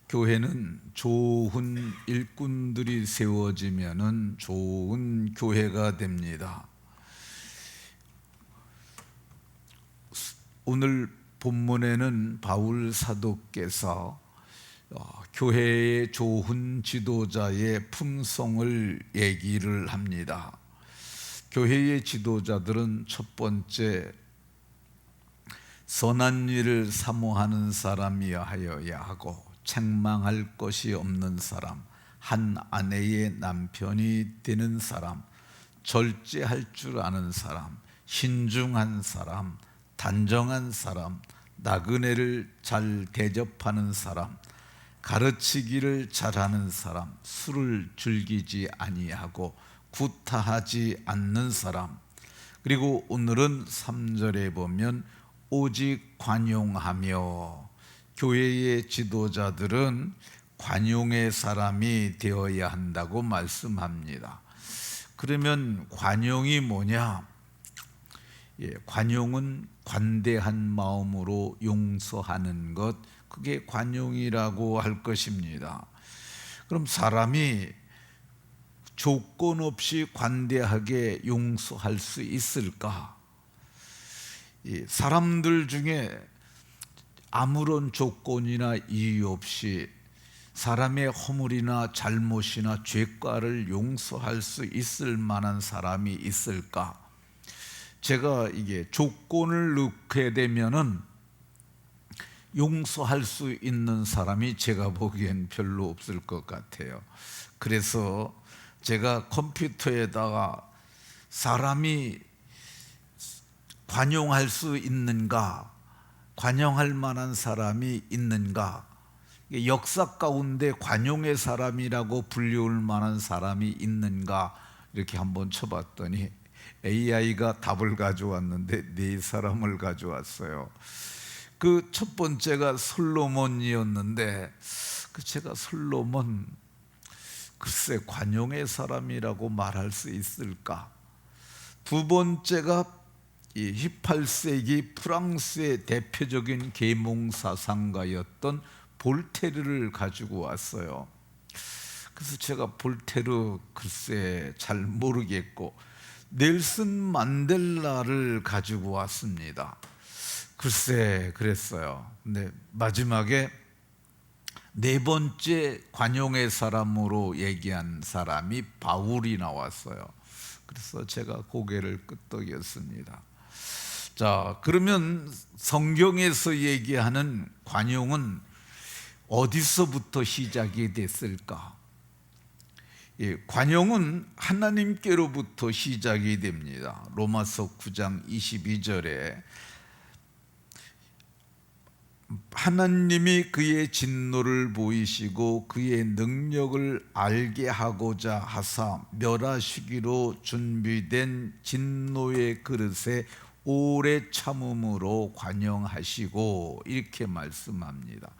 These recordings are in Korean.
교회는 좋은 일꾼들이 세워지면은 좋은 교회가 됩니다. 오늘 본문에는 바울 사도께서 교회의 좋은 지도자의 품성을 얘기를 합니다. 교회의 지도자들은 첫 번째, 선한 일을 사모하는 사람이어야 하고 책망할 것이 없는 사람, 한 아내의 남편이 되는 사람, 절제할 줄 아는 사람, 신중한 사람, 단정한 사람, 나그네를 잘 대접하는 사람, 가르치기를 잘하는 사람, 술을 즐기지 아니하고 구타하지 않는 사람, 그리고 오늘은 3절에 보면 오직 관용하며, 교회의 지도자들은 관용의 사람이 되어야 한다고 말씀합니다. 그러면 관용이 뭐냐? 관용은 관대한 마음으로 용서하는 것, 그게 관용이라고 할 것입니다. 그럼 사람이 조건 없이 관대하게 용서할 수 있을까? 사람들 중에 아무런 조건이나 이유 없이 사람의 허물이나 잘못이나 죄과를 용서할 수 있을 만한 사람이 있을까? 제가 이게 조건을 넣게 되면은 용서할 수 있는 사람이 제가 보기엔 별로 없을 것 같아요. 그래서 제가 컴퓨터에다가 사람이 관용할 수 있는가, 관용할 만한 사람이 있는가, 역사 가운데 관용의 사람이라고 불리울 만한 사람이 있는가, 이렇게 한번 쳐봤더니 AI가 답을 가져왔는데 4사람을 가져왔어요. 그 첫 번째가 솔로몬이었는데, 제가 솔로몬, 글쎄 관용의 사람이라고 말할 수 있을까? 두 번째가 18세기 프랑스의 대표적인 계몽사상가였던 볼테르를 가지고 왔어요. 그래서 제가 볼테르 글쎄 잘 모르겠고, 넬슨 만델라를 가지고 왔습니다. 글쎄 그랬어요. 근데 마지막에 네 번째 관용의 사람으로 얘기한 사람이 바울이 나왔어요. 그래서 제가 고개를 끄덕였습니다. 자, 그러면 성경에서 얘기하는 관용은 어디서부터 시작이 됐을까? 관용은 하나님께로부터 시작이 됩니다. 로마서 9장 22절에 하나님이 그의 진노를 보이시고 그의 능력을 알게 하고자 하사 멸하시기로 준비된 진노의 그릇에 오래 참음으로 관용하시고, 이렇게 말씀합니다.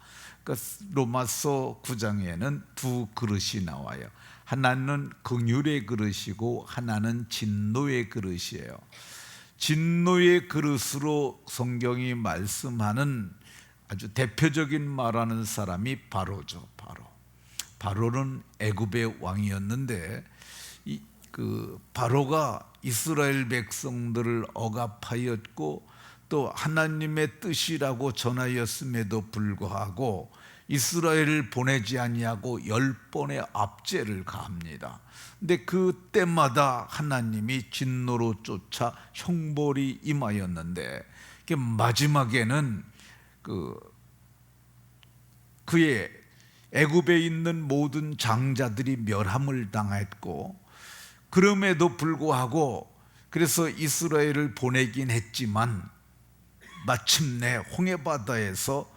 그러니까 로마서 9장에는 두 그릇이 나와요. 하나는 긍휼의 그릇이고 하나는 진노의 그릇이에요. 진노의 그릇으로 성경이 말씀하는 아주 대표적인 말하는 사람이 바로죠. 바로는 애굽의 왕이었는데, 바로가 이스라엘 백성들을 억압하였고 또 하나님의 뜻이라고 전하였음에도 불구하고 이스라엘을 보내지 아니하고 10번의 압제를 가합니다. 근데 그때마다 하나님이 진노로 쫓아 형벌이 임하였는데, 마지막에는 그의 애굽에 있는 모든 장자들이 멸함을 당했고, 그럼에도 불구하고 그래서 이스라엘을 보내긴 했지만 마침내 홍해바다에서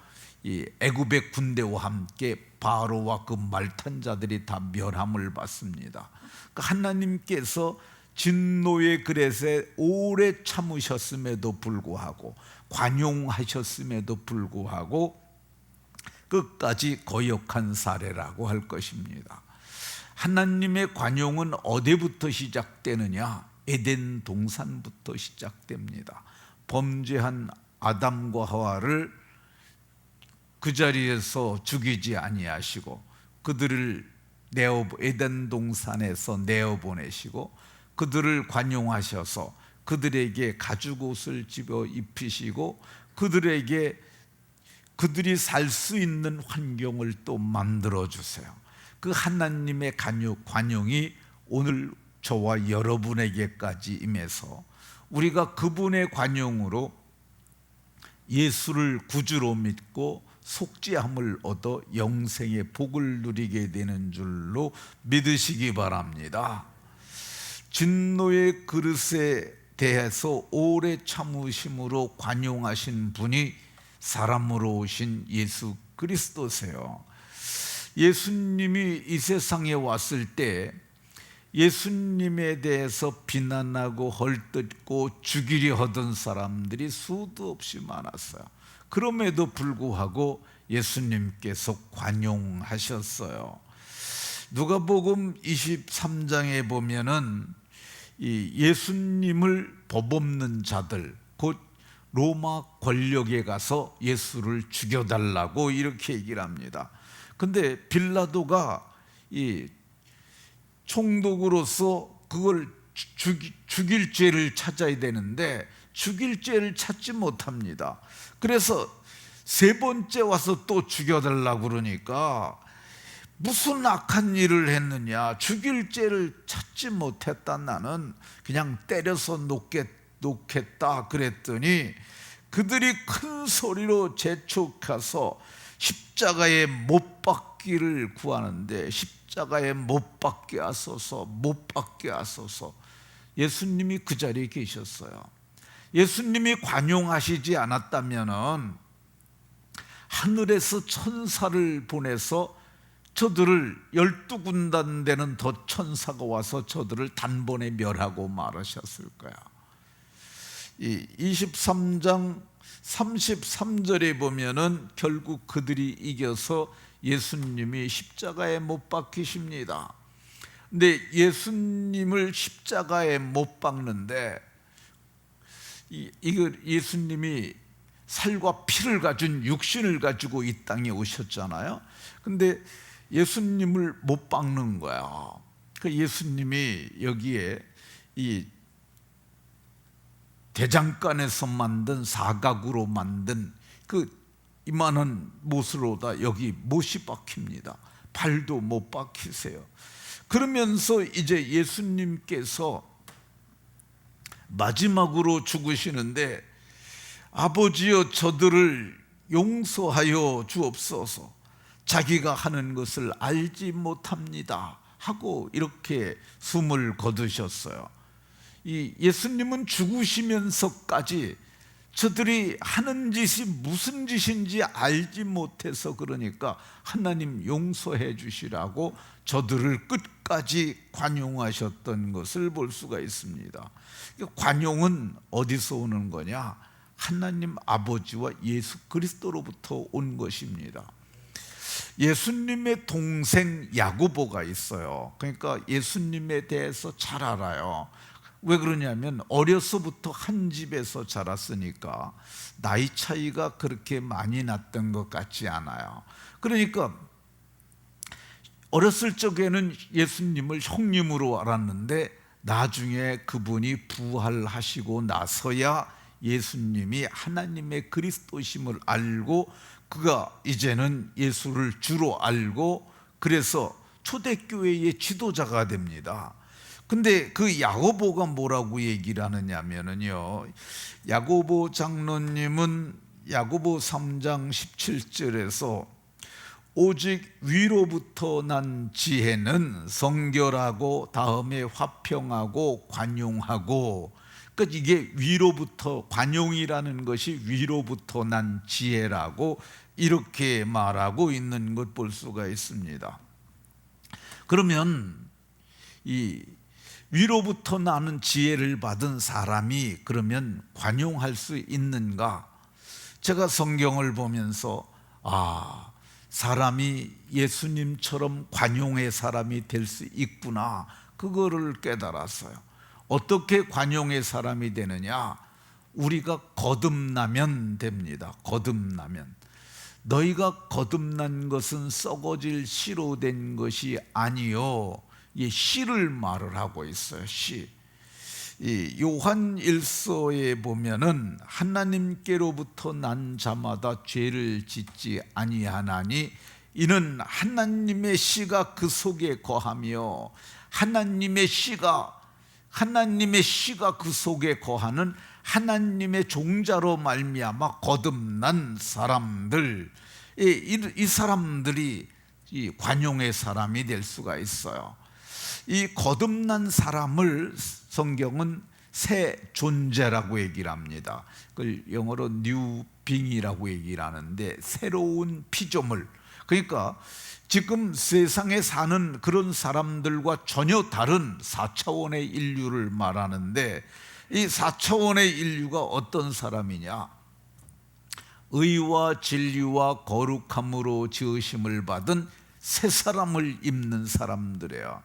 이 애굽의 군대와 함께 바로와 그 말탄 자들이 다 멸함을 받습니다. 그러니까 하나님께서 진노의 그릇에 오래 참으셨음에도 불구하고, 관용하셨음에도 불구하고 끝까지 거역한 사례라고 할 것입니다. 하나님의 관용은 어디부터 시작되느냐? 에덴 동산부터 시작됩니다. 범죄한 아담과 하와를 그 자리에서 죽이지 아니하시고 그들을 에덴 동산에서 내어보내시고 그들을 관용하셔서 그들에게 가죽옷을 집어 입히시고 그들이 살 수 있는 환경을 또 만들어 주세요. 그 하나님의 관용이 오늘 저와 여러분에게까지 임해서 우리가 그분의 관용으로 예수를 구주로 믿고 속죄함을 얻어 영생의 복을 누리게 되는 줄로 믿으시기 바랍니다. 진노의 그릇에 대해서 오래 참으심으로 관용하신 분이 사람으로 오신 예수 그리스도세요. 예수님이 이 세상에 왔을 때 예수님에 대해서 비난하고 헐뜯고 죽이려 하던 사람들이 수도 없이 많았어요. 그럼에도 불구하고 예수님께서 관용하셨어요. 누가복음 23장에 보면은 이 예수님을 법없는 자들, 곧 로마 권력에 가서 예수를 죽여달라고 이렇게 얘기를 합니다. 근데 빌라도가 이 총독으로서 그걸 죽일 죄를 찾아야 되는데 죽일 죄를 찾지 못합니다. 그래서 세 번째 와서 또 죽여달라고 그러니까 무슨 악한 일을 했느냐, 죽일 죄를 찾지 못했다, 나는 그냥 때려서 놓겠다 그랬더니 그들이 큰 소리로 재촉해서 십자가에 못 박기를 구하는데 십자가에 못 박게 하소서, 못 박게 하소서. 예수님이 그 자리에 계셨어요. 예수님이 관용하시지 않았다면 하늘에서 천사를 보내서 저들을 12군단 되는 더 천사가 와서 저들을 단번에 멸하고 말하셨을 거야. 이 23장 33절에 보면은 결국 그들이 이겨서 예수님이 십자가에 못 박히십니다. 근데 예수님을 십자가에 못 박는데 이거 예수님이 살과 피를 가진 육신을 가지고 이 땅에 오셨잖아요. 근데 예수님을 못 박는 거야. 그 예수님이 여기에 이 대장간에서 만든 사각으로 만든 그 이만한 못으로다 여기 못이 박힙니다. 발도 못 박히세요. 그러면서 이제 예수님께서 마지막으로 죽으시는데 아버지여 저들을 용서하여 주옵소서, 자기가 하는 것을 알지 못합니다 하고 이렇게 숨을 거두셨어요. 이 예수님은 죽으시면서까지 저들이 하는 짓이 무슨 짓인지 알지 못해서 그러니까 하나님 용서해 주시라고 저들을 끝까지 관용하셨던 것을 볼 수가 있습니다. 관용은 어디서 오는 거냐? 하나님 아버지와 예수 그리스도로부터 온 것입니다. 예수님의 동생 야고보가 있어요. 그러니까 예수님에 대해서 잘 알아요. 왜 그러냐면 어려서부터 한 집에서 자랐으니까 나이 차이가 그렇게 많이 났던 것 같지 않아요. 그러니까 어렸을 적에는 예수님을 형님으로 알았는데 나중에 그분이 부활하시고 나서야 예수님이 하나님의 그리스도심을 알고 그가 이제는 예수를 주로 알고 그래서 초대교회의 지도자가 됩니다. 근데 그 야고보가 뭐라고 얘기를 하느냐면요, 야고보 장로님은 야고보 3장 17절에서 오직 위로부터 난 지혜는 성결하고 다음에 화평하고 관용하고, 그러니까 이게 위로부터, 관용이라는 것이 위로부터 난 지혜라고 이렇게 말하고 있는 것 볼 수가 있습니다. 그러면 이 위로부터 나는 지혜를 받은 사람이 그러면 관용할 수 있는가? 제가 성경을 보면서 사람이 예수님처럼 관용의 사람이 될 수 있구나, 그거를 깨달았어요. 어떻게 관용의 사람이 되느냐? 우리가 거듭나면 됩니다. 거듭나면. 너희가 거듭난 것은 썩어질 씨로 된 것이 아니요. 이 씨를 말을 하고 있어요. 씨. 이 요한 1서에 보면은 하나님께로부터 난 자마다 죄를 짓지 아니하나니 이는 하나님의 씨가 그 속에 거하며 하나님의 씨가 그 속에 거하는 하나님의 종자로 말미암아 거듭난 사람들, 이 사람들이 이 관용의 사람이 될 수가 있어요. 이 거듭난 사람을 성경은 새 존재라고 얘기를 합니다. 그걸 영어로 뉴 빙이라고 얘기를 하는데, 새로운 피조물. 그러니까 지금 세상에 사는 그런 사람들과 전혀 다른 4차원의 인류를 말하는데, 이 4차원의 인류가 어떤 사람이냐? 의와 진리와 거룩함으로 지으심을 받은 새 사람을 입는 사람들이에요.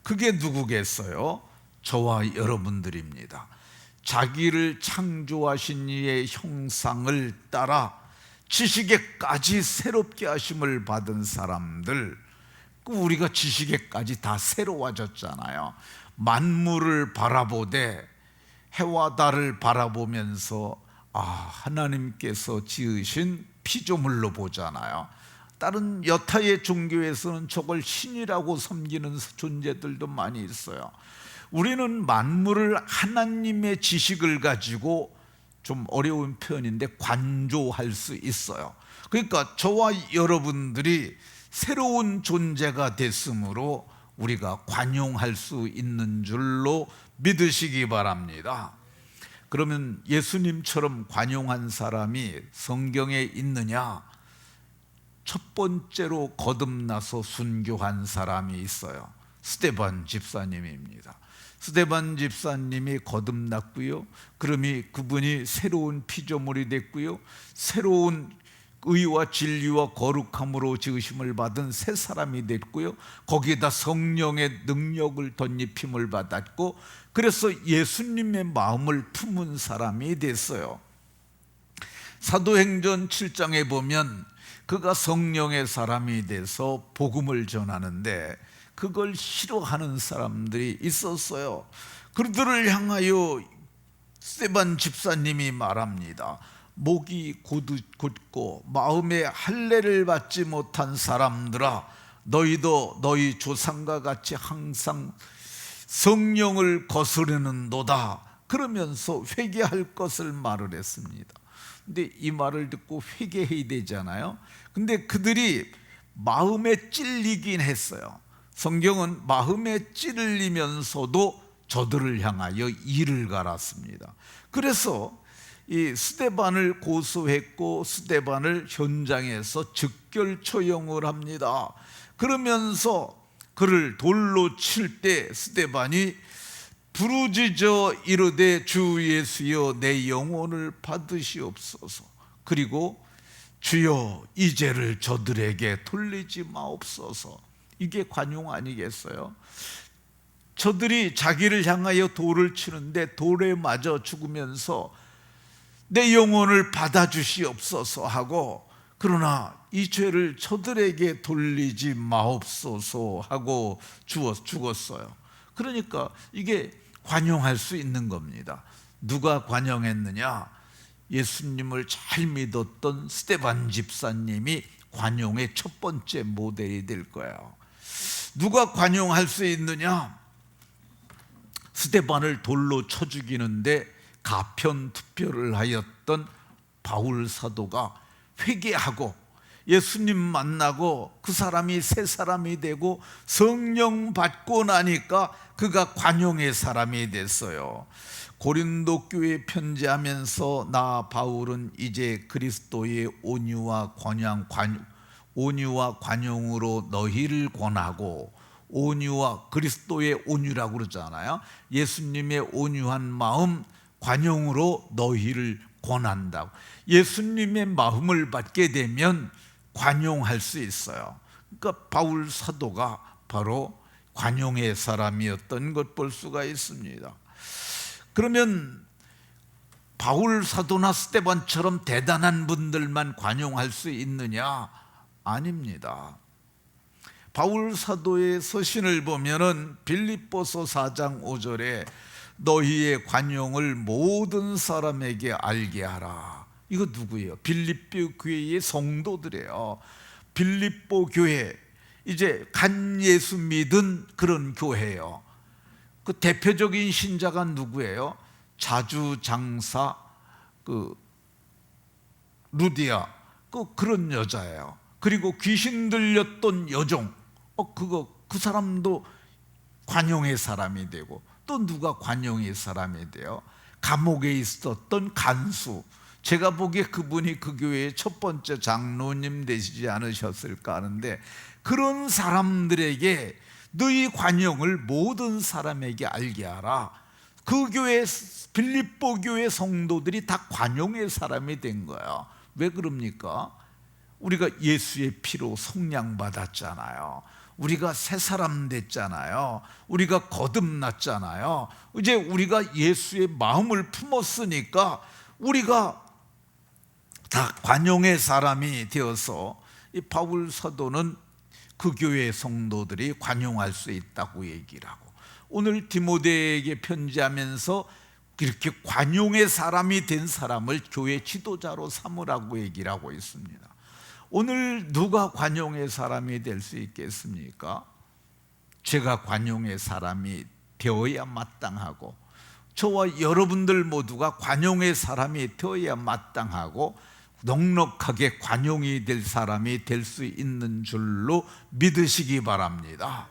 그게 누구겠어요? 저와 여러분들입니다. 자기를 창조하신 이의 형상을 따라 지식에까지 새롭게 하심을 받은 사람들. 우리가 지식에까지 다 새로워졌잖아요. 만물을 바라보되 해와 달을 바라보면서 하나님께서 지으신 피조물로 보잖아요. 다른 여타의 종교에서는 저걸 신이라고 섬기는 존재들도 많이 있어요. 우리는 만물을 하나님의 지식을 가지고, 좀 어려운 표현인데, 관조할 수 있어요. 그러니까 저와 여러분들이 새로운 존재가 됐으므로 우리가 관용할 수 있는 줄로 믿으시기 바랍니다. 그러면 예수님처럼 관용한 사람이 성경에 있느냐? 첫 번째로 거듭나서 순교한 사람이 있어요. 스데반 집사님입니다. 스데반 집사님이 거듭났고요. 그분이 새로운 피조물이 됐고요. 새로운 의와 진리와 거룩함으로 지으심을 받은 새 사람이 됐고요. 거기에다 성령의 능력을 덧입힘을 받았고, 그래서 예수님의 마음을 품은 사람이 됐어요. 사도행전 7장에 보면 그가 성령의 사람이 돼서 복음을 전하는데, 그걸 싫어하는 사람들이 있었어요. 그들을 향하여 스데반 집사님이 말합니다. 목이 곧고 마음에 할례를 받지 못한 사람들아, 너희도 너희 조상과 같이 항상 성령을 거스르는도다. 그러면서 회개할 것을 말을 했습니다. 근데 이 말을 듣고 회개해야 되잖아요. 근데 그들이 마음에 찔리긴 했어요. 성경은 마음에 찔리면서도 저들을 향하여 이를 갈았습니다. 그래서 이 스데반을 고소했고, 스데반을 현장에서 즉결 처형을 합니다. 그러면서 그를 돌로 칠 때 스데반이 부르짖어 이르되 주 예수여 내 영혼을 받으시옵소서. 그리고 주여 이 죄를 저들에게 돌리지 마옵소서. 이게 관용 아니겠어요? 저들이 자기를 향하여 돌을 치는데 돌에 맞아 죽으면서 내 영혼을 받아주시옵소서 하고, 그러나 이 죄를 저들에게 돌리지 마옵소서 하고 죽었어요. 그러니까 이게 관용할 수 있는 겁니다. 누가 관용했느냐? 예수님을 잘 믿었던 스데반 집사님이 관용의 첫 번째 모델이 될 거예요. 누가 관용할 수 있느냐? 스데반을 돌로 쳐 죽이는데 가편투표를 하였던 바울 사도가 회개하고 예수님 만나고 그 사람이 새 사람이 되고 성령 받고 나니까 그가 관용의 사람이 됐어요. 고린도 교회에 편지하면서 나 바울은 이제 그리스도의 온유와 관용으로 너희를 권하고, 온유와 그리스도의 온유라고 그러잖아요. 예수님의 온유한 마음, 관용으로 너희를 권한다고. 예수님의 마음을 받게 되면 관용할 수 있어요. 그러니까 바울 사도가 바로 관용의 사람이었던 것 볼 수가 있습니다. 그러면 바울 사도나 스데반처럼 대단한 분들만 관용할 수 있느냐? 아닙니다. 바울 사도의 서신을 보면은 빌립보서 4장 5절에 너희의 관용을 모든 사람에게 알게 하라. 이거 누구예요? 빌립보 교회의 성도들이에요. 빌립보 교회, 이제 간 예수 믿은 그런 교회예요. 그 대표적인 신자가 누구예요? 자주장사 루디아, 그런 여자예요. 그리고 귀신 들렸던 여종, 그 사람도 관용의 사람이 되고, 또 누가 관용의 사람이 돼요? 감옥에 있었던 간수, 제가 보기에 그분이 그 교회의 첫 번째 장로님 되시지 않으셨을까 하는데, 그런 사람들에게 너희 관용을 모든 사람에게 알게 하라. 그 교회, 빌립보 교회 성도들이 다 관용의 사람이 된 거예요. 왜 그럽니까? 우리가 예수의 피로 속량받았잖아요. 우리가 새 사람 됐잖아요. 우리가 거듭났잖아요. 이제 우리가 예수의 마음을 품었으니까 우리가 다 관용의 사람이 되어서, 이 바울 사도는 그 교회 성도들이 관용할 수 있다고 얘기를 하고, 오늘 디모데에게 편지하면서 이렇게 관용의 사람이 된 사람을 교회 지도자로 삼으라고 얘기를 하고 있습니다. 오늘 누가 관용의 사람이 될 수 있겠습니까? 제가 관용의 사람이 되어야 마땅하고, 저와 여러분들 모두가 관용의 사람이 되어야 마땅하고, 넉넉하게 관용이 될 사람이 될 수 있는 줄로 믿으시기 바랍니다.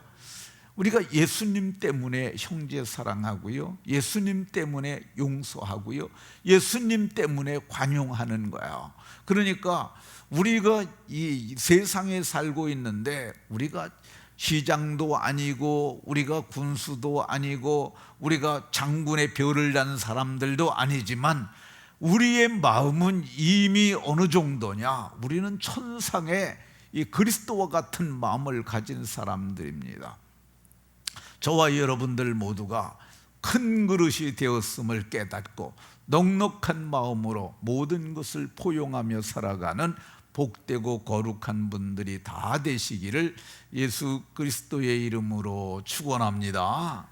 우리가 예수님 때문에 형제 사랑하고요, 예수님 때문에 용서하고요, 예수님 때문에 관용하는 거예요. 그러니까 우리가 이 세상에 살고 있는데, 우리가 시장도 아니고, 우리가 군수도 아니고, 우리가 장군의 별을 단 사람들도 아니지만, 우리의 마음은 이미 어느 정도냐? 우리는 천상의 이 그리스도와 같은 마음을 가진 사람들입니다. 저와 여러분들 모두가 큰 그릇이 되었음을 깨닫고 넉넉한 마음으로 모든 것을 포용하며 살아가는 복되고 거룩한 분들이 다 되시기를 예수 그리스도의 이름으로 축원합니다.